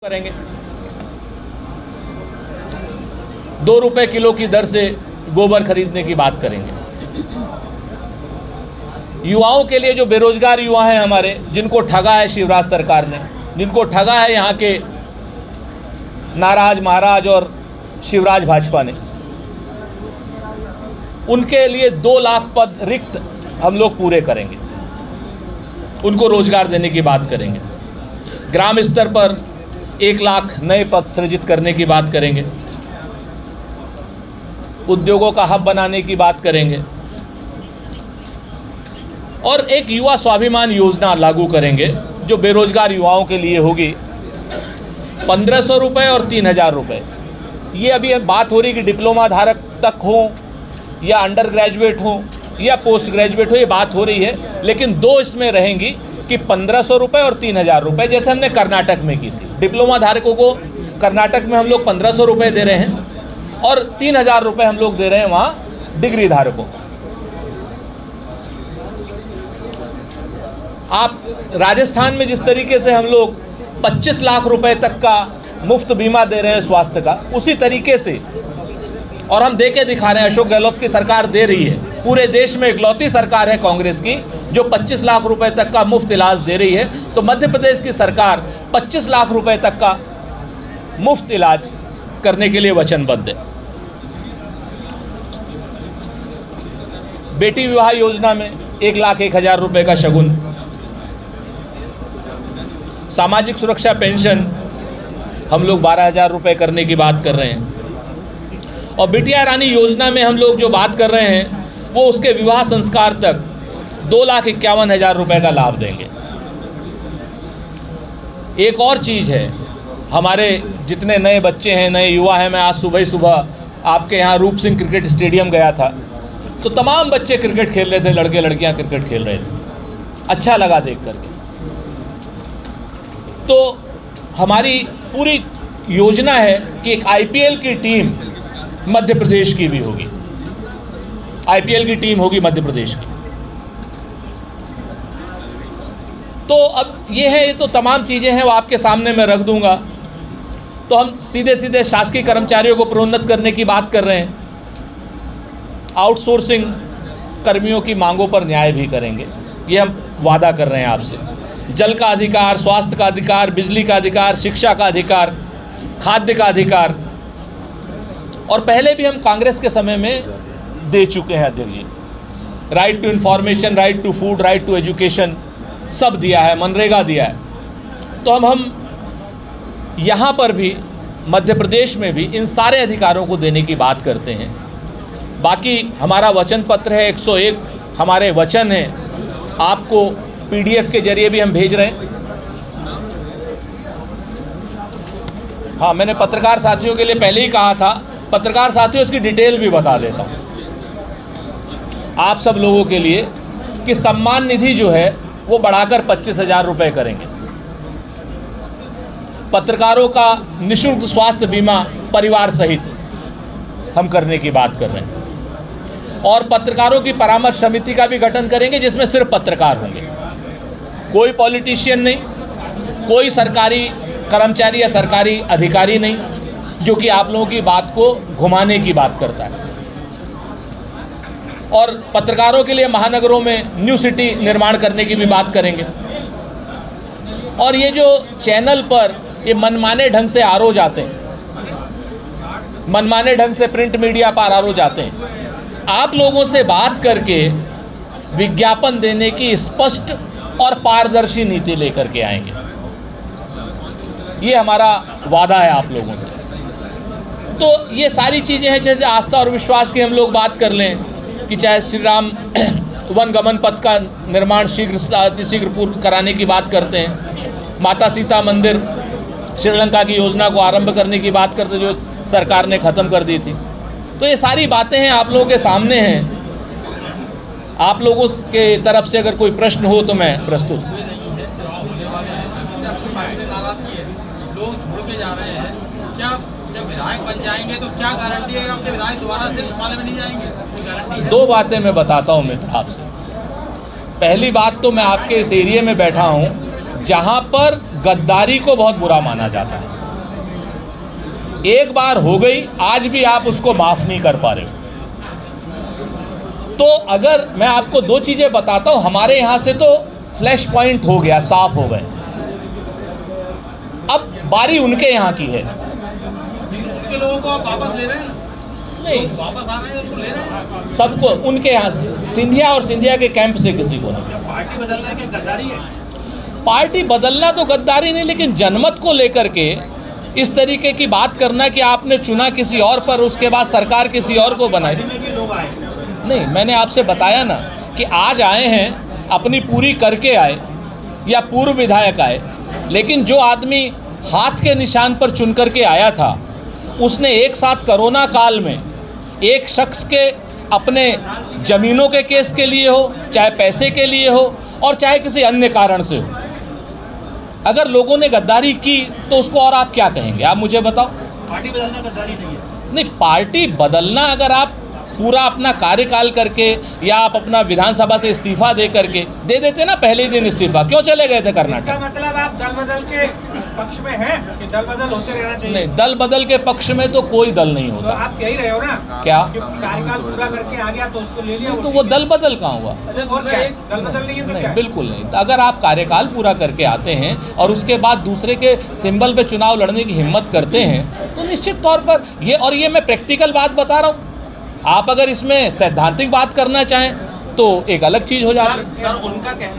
करेंगे। 2 रुपए किलो की दर से गोबर खरीदने की बात करेंगे। युवाओं के लिए जो बेरोजगार युवा हैं हमारे, जिनको ठगा है शिवराज सरकार ने, जिनको ठगा है यहाँ के नाराज महाराज और शिवराज भाजपा ने, उनके लिए 2 लाख पद रिक्त हम लोग पूरे करेंगे। उनको रोजगार देने की बात करेंगे। ग्राम स्तर पर 1 लाख नए पद सृजित करने की बात करेंगे। उद्योगों का हब बनाने की बात करेंगे और एक युवा स्वाभिमान योजना लागू करेंगे जो बेरोजगार युवाओं के लिए होगी। 1500 रुपये और 3000 रुपये। ये अभी बात हो रही कि डिप्लोमा धारक तक हो या अंडर ग्रेजुएट हो या पोस्ट ग्रेजुएट हो, ये बात हो रही है, लेकिन 2 इसमें रहेंगी कि 1500 रुपये और 3000 रुपये, जैसे हमने कर्नाटक में की थी। डिप्लोमा धारकों को कर्नाटक में हम लोग 1500 रुपये दे रहे हैं और 3000 रुपये हम लोग दे रहे हैं वहाँ डिग्री धारकों को। आप राजस्थान में जिस तरीके से हम लोग 25 लाख रुपए तक का मुफ्त बीमा दे रहे हैं स्वास्थ्य का, उसी तरीके से और हम दे के दिखा रहे हैं। अशोक गहलोत की सरकार दे रही है। पूरे देश में इकलौती सरकार है कांग्रेस की जो 25 लाख रुपए तक का मुफ्त इलाज दे रही है। तो मध्य प्रदेश की सरकार 25 लाख रुपए तक का मुफ्त इलाज करने के लिए वचनबद्ध है। बेटी विवाह योजना में 1,01,000 रुपए का शगुन। सामाजिक सुरक्षा पेंशन हम लोग 12,000 रुपए करने की बात कर रहे हैं। और बिटिया रानी योजना में हम लोग जो बात कर रहे हैं वो उसके विवाह संस्कार तक 2,51,000 रुपए का लाभ देंगे। एक और चीज़ है, हमारे जितने नए बच्चे हैं, नए युवा हैं, मैं आज सुबह आपके यहाँ रूप सिंह क्रिकेट स्टेडियम गया था तो तमाम बच्चे क्रिकेट खेल रहे थे, लड़के लड़कियाँ क्रिकेट खेल रहे थे। अच्छा लगा देख करके। तो हमारी पूरी योजना है कि एक IPL की टीम मध्य प्रदेश की भी होगी। IPL की टीम होगी मध्य प्रदेश की। तो अब ये तो तमाम चीज़ें हैं वो आपके सामने मैं रख दूंगा। तो हम सीधे सीधे शासकीय कर्मचारियों को प्रोन्नत करने की बात कर रहे हैं। आउटसोर्सिंग कर्मियों की मांगों पर न्याय भी करेंगे, ये हम वादा कर रहे हैं आपसे। जल का अधिकार, स्वास्थ्य का अधिकार, बिजली का अधिकार, शिक्षा का अधिकार, खाद्य का अधिकार, और पहले भी हम कांग्रेस के समय में दे चुके हैं अध्यक्ष ji. Right to information, right to food, right to education, सब दिया है, मनरेगा दिया है। तो हम यहाँ पर भी मध्य प्रदेश में भी इन सारे अधिकारों को देने की बात करते हैं। बाकी हमारा वचन पत्र है, 101 हमारे वचन हैं, आपको PDF के जरिए भी हम भेज रहे हैं। हाँ, मैंने पत्रकार साथियों के लिए पहले ही कहा था, पत्रकार साथियों इसकी डिटेल भी बता देता हूँ आप सब लोगों के लिए कि सम्मान निधि जो है वो बढ़ाकर 25,000 रुपये करेंगे। पत्रकारों का निःशुल्क स्वास्थ्य बीमा परिवार सहित हम करने की बात कर रहे हैं। और पत्रकारों की परामर्श समिति का भी गठन करेंगे जिसमें सिर्फ पत्रकार होंगे, कोई पॉलिटिशियन नहीं, कोई सरकारी कर्मचारी या सरकारी अधिकारी नहीं जो कि आप लोगों की बात को घुमाने की बात करता है। और पत्रकारों के लिए महानगरों में न्यू सिटी निर्माण करने की भी बात करेंगे। और ये जो चैनल पर ये मनमाने ढंग से आरोप जाते हैं, मनमाने ढंग से प्रिंट मीडिया पर आरोप जाते हैं, आप लोगों से बात करके विज्ञापन देने की स्पष्ट और पारदर्शी नीति लेकर के आएंगे। ये हमारा वादा है आप लोगों से। तो ये सारी चीज़ें हैं, जैसे आस्था और विश्वास की हम लोग बात कर लें कि चाहे श्री राम वन गमन पथ का निर्माण शीघ्र पूर्ण कराने की बात करते हैं, माता सीता मंदिर श्रीलंका की योजना को आरंभ करने की बात करते जो सरकार ने ख़त्म कर दी थी। तो ये सारी बातें हैं, आप लोगों के सामने हैं। आप लोगों के तरफ से अगर कोई प्रश्न हो तो मैं प्रस्तुत हूँ। लोग छोड़ के जा रहे हैं, क्या जब विधायक बन जाएंगे तो क्या गारंटी है आपके विधायक दोबारा से पाले में नहीं जाएंगे? कोई गारंटी है? 2 बातें मैं बताता हूँ मित्र आपसे। पहली बात तो मैं आपके इस एरिया में बैठा हूँ जहां पर गद्दारी को बहुत बुरा माना जाता है। एक बार हो गई, आज भी आप उसको माफ नहीं कर पा रहे हो। तो अगर मैं आपको दो चीजें बताता हूं, हमारे यहां से तो फ्लैश पॉइंट हो गया, साफ हो गए। अब बारी उनके यहाँ की है। उनके लोगों को आप वापस ले रहे हैं? नहीं, वापस आ रहे हैं, उनको ले रहे हैं सबको उनके यहाँ से, सिंधिया और सिंधिया के कैंप से किसी को नहीं। पार्टी बदलना की गद्दारी है? पार्टी बदलना तो गद्दारी नहीं, लेकिन जनमत को लेकर के इस तरीके की बात करना कि आपने चुना किसी और पर, उसके बाद सरकार किसी और को बनाई। नहीं, मैंने आपसे बताया ना कि आज आए हैं, अपनी पूरी करके आए या पूर्व विधायक आए, लेकिन जो आदमी हाथ के निशान पर चुन करके आया था, उसने एक साथ कोरोना काल में एक शख्स के अपने ज़मीनों के केस के लिए हो, चाहे पैसे के लिए हो, और चाहे किसी अन्य कारण से हो, अगर लोगों ने गद्दारी की तो उसको और आप क्या कहेंगे? आप मुझे बताओ। पार्टी बदलना गद्दारी नहीं है? नहीं, पार्टी बदलना अगर आप पूरा अपना कार्यकाल करके या आप अपना विधानसभा से इस्तीफा दे करके दे देते ना, पहले ही दिन इस्तीफा, क्यों चले गए थे कर्नाटक? इसका मतलब आप दल बदल के पक्ष में हैं कि दल बदल होते रहना चाहिए? नहीं, दल बदल के पक्ष में तो कोई दल नहीं तो होता। आप कह ही रहे हो ना क्या? कार्यकाल पूरा करके आ गया तो उसको ले लिया? तो वो दल बदल कहाँ हुआ? अच्छा, और क्या? दल बदल नहीं है तो नहीं, क्या? बिल्कुल नहीं। अगर आप कार्यकाल पूरा करके आते हैं और उसके बाद दूसरे के सिंबल पे चुनाव लड़ने की हिम्मत करते हैं, तो निश्चित तौर पर ये, और ये मैं प्रैक्टिकल बात बता रहा हूँ। आप अगर इसमें सैद्धांतिक बात करना चाहें तो एक अलग चीज़ हो जाती है। सर, उनका कहना